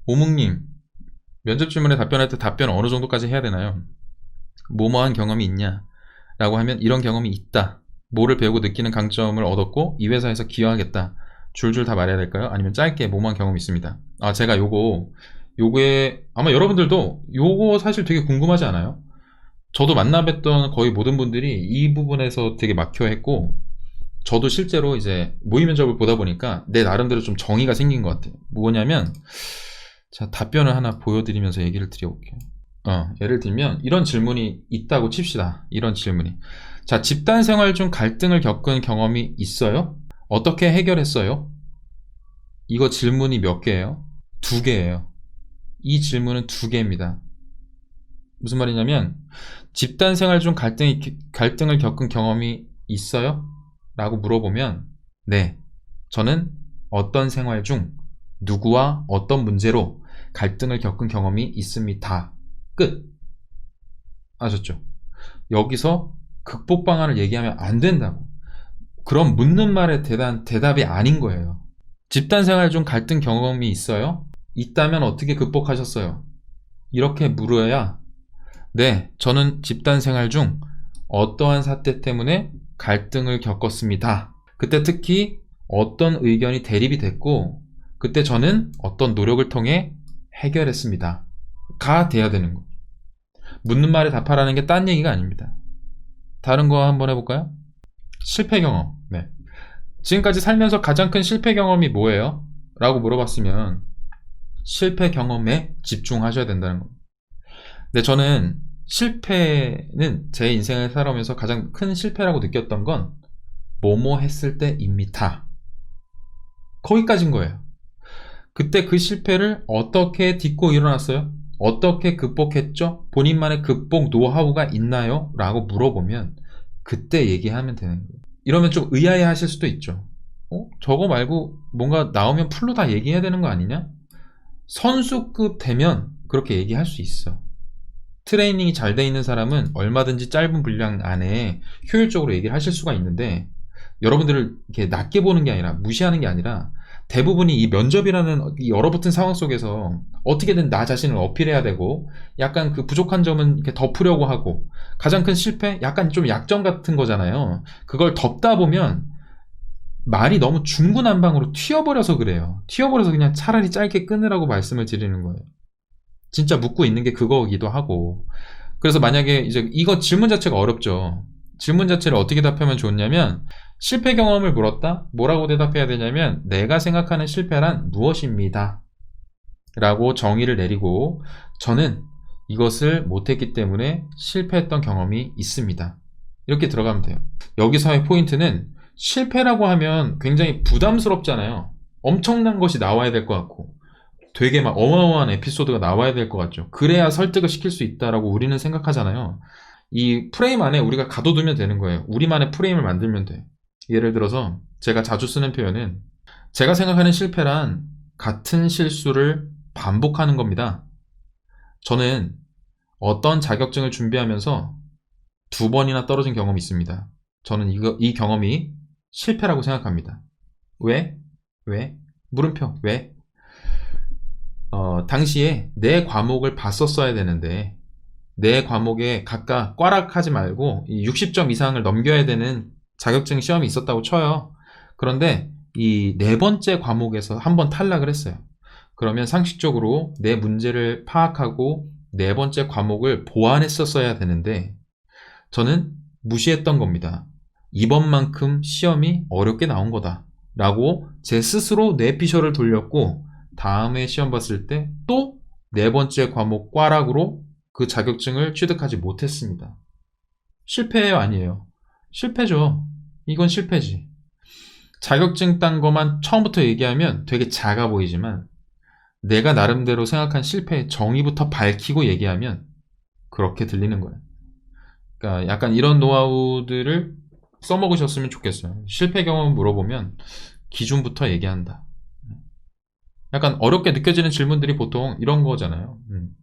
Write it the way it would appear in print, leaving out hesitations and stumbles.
오묵님, 면접 질문에 답변할 때 답변 어느 정도까지 해야 되나요? 뭐뭐한 경험이 있냐? 라고 하면 이런 경험이 있다. 뭐를 배우고 느끼는 강점을 얻었고 이 회사에서 기여하겠다. 줄줄 다 말해야 될까요? 아니면 짧게 뭐뭐한 경험이 있습니다. 제가 요거에 아마 여러분들도 요거 사실 되게 궁금하지 않아요? 저도 만나뵀던 거의 모든 분들이 이 부분에서 되게 막혀했고, 저도 실제로 이제 모의 면접을 보다 보니까 내 나름대로 좀 정의가 생긴 것 같아요. 뭐냐면, 자, 답변을 하나 보여드리면서 얘기를 드려볼게요. 예를 들면 이런 질문이 있다고 칩시다. 이런 질문이. 자, 집단 생활 중 갈등을 겪은 경험이 있어요? 어떻게 해결했어요? 이거 질문이 몇 개예요? 두 개예요. 이 질문은 두 개입니다. 무슨 말이냐면, 집단 생활 중 갈등을 겪은 경험이 있어요? 라고 물어보면, 네, 저는 어떤 생활 중 누구와 어떤 문제로 갈등을 겪은 경험이 있습니다. 끝. 아셨죠? 여기서 극복 방안을 얘기하면 안 된다고. 그럼 묻는 말의 대답이 아닌 거예요. 집단 생활 중 갈등 경험이 있어요? 있다면 어떻게 극복하셨어요? 이렇게 물어야, 네, 저는 집단 생활 중 어떠한 사태 때문에 갈등을 겪었습니다. 그때 특히 어떤 의견이 대립이 됐고, 그때 저는 어떤 노력을 통해 해결했습니다. 가 돼야 되는 거. 묻는 말에 답하라는 게 딴 얘기가 아닙니다. 다른 거 한번 해볼까요? 실패 경험. 네. 지금까지 살면서 가장 큰 실패 경험이 뭐예요? 라고 물어봤으면 실패 경험에 집중하셔야 된다는 겁니다. 근데 저는 실패는 제 인생을 살아오면서 가장 큰 실패라고 느꼈던 건 뭐뭐 했을 때입니다. 거기까지인 거예요. 그때 그 실패를 어떻게 딛고 일어났어요? 어떻게 극복했죠? 본인만의 극복 노하우가 있나요? 라고 물어보면 그때 얘기하면 되는 거예요. 이러면 좀 의아해 하실 수도 있죠. 저거 말고 뭔가 나오면 풀로 다 얘기해야 되는 거 아니냐? 선수급 되면 그렇게 얘기할 수 있어. 트레이닝이 잘 돼 있는 사람은 얼마든지 짧은 분량 안에 효율적으로 얘기를 하실 수가 있는데, 여러분들을 이렇게 낮게 보는 게 아니라 무시하는 게 아니라 대부분이 이 면접이라는 이 얼어붙은 상황 속에서 어떻게든 나 자신을 어필해야 되고, 약간 그 부족한 점은 이렇게 덮으려고 하고, 가장 큰 실패? 약간 좀 약점 같은 거잖아요. 그걸 덮다 보면 말이 너무 중구난방으로 튀어버려서 그래요. 튀어버려서 그냥 차라리 짧게 끊으라고 말씀을 드리는 거예요. 진짜 묻고 있는 게 그거기도 하고. 그래서 만약에 이제 이거 질문 자체가 어렵죠. 질문 자체를 어떻게 답하면 좋냐면, 실패 경험을 물었다? 뭐라고 대답해야 되냐면, 내가 생각하는 실패란 무엇입니다. 라고 정의를 내리고, 저는 이것을 못했기 때문에 실패했던 경험이 있습니다. 이렇게 들어가면 돼요. 여기서의 포인트는, 실패라고 하면 굉장히 부담스럽잖아요. 엄청난 것이 나와야 될 것 같고, 되게 막 어마어마한 에피소드가 나와야 될 것 같죠. 그래야 설득을 시킬 수 있다라고 우리는 생각하잖아요. 이 프레임 안에 우리가 가둬두면 되는 거예요. 우리만의 프레임을 만들면 돼. 예를 들어서 제가 자주 쓰는 표현은, 제가 생각하는 실패란 같은 실수를 반복하는 겁니다. 저는 어떤 자격증을 준비하면서 2번이나 떨어진 경험이 있습니다. 저는 이 경험이 실패라고 생각합니다. 왜? 물음표. 왜? 당시에 내 과목을 봤었어야 되는데, 내 과목에 각각 꽈락하지 말고 60점 이상을 넘겨야 되는 자격증 시험이 있었다고 쳐요. 그런데 이 네 번째 과목에서 한 번 탈락을 했어요. 그러면 상식적으로 내 문제를 파악하고 네 번째 과목을 보완했었어야 되는데, 저는 무시했던 겁니다. 이번만큼 시험이 어렵게 나온 거다 라고 제 스스로 뇌피셜을 돌렸고, 다음에 시험 봤을 때 또 네 번째 과목 꽈락으로 그 자격증을 취득하지 못했습니다. 실패예요, 아니에요? 실패죠. 이건 실패지. 자격증 딴 것만 처음부터 얘기하면 되게 작아 보이지만, 내가 나름대로 생각한 실패의 정의부터 밝히고 얘기하면 그렇게 들리는 거예요. 그러니까 약간 이런 노하우들을 써먹으셨으면 좋겠어요. 실패 경험 물어보면 기준부터 얘기한다. 약간 어렵게 느껴지는 질문들이 보통 이런 거잖아요.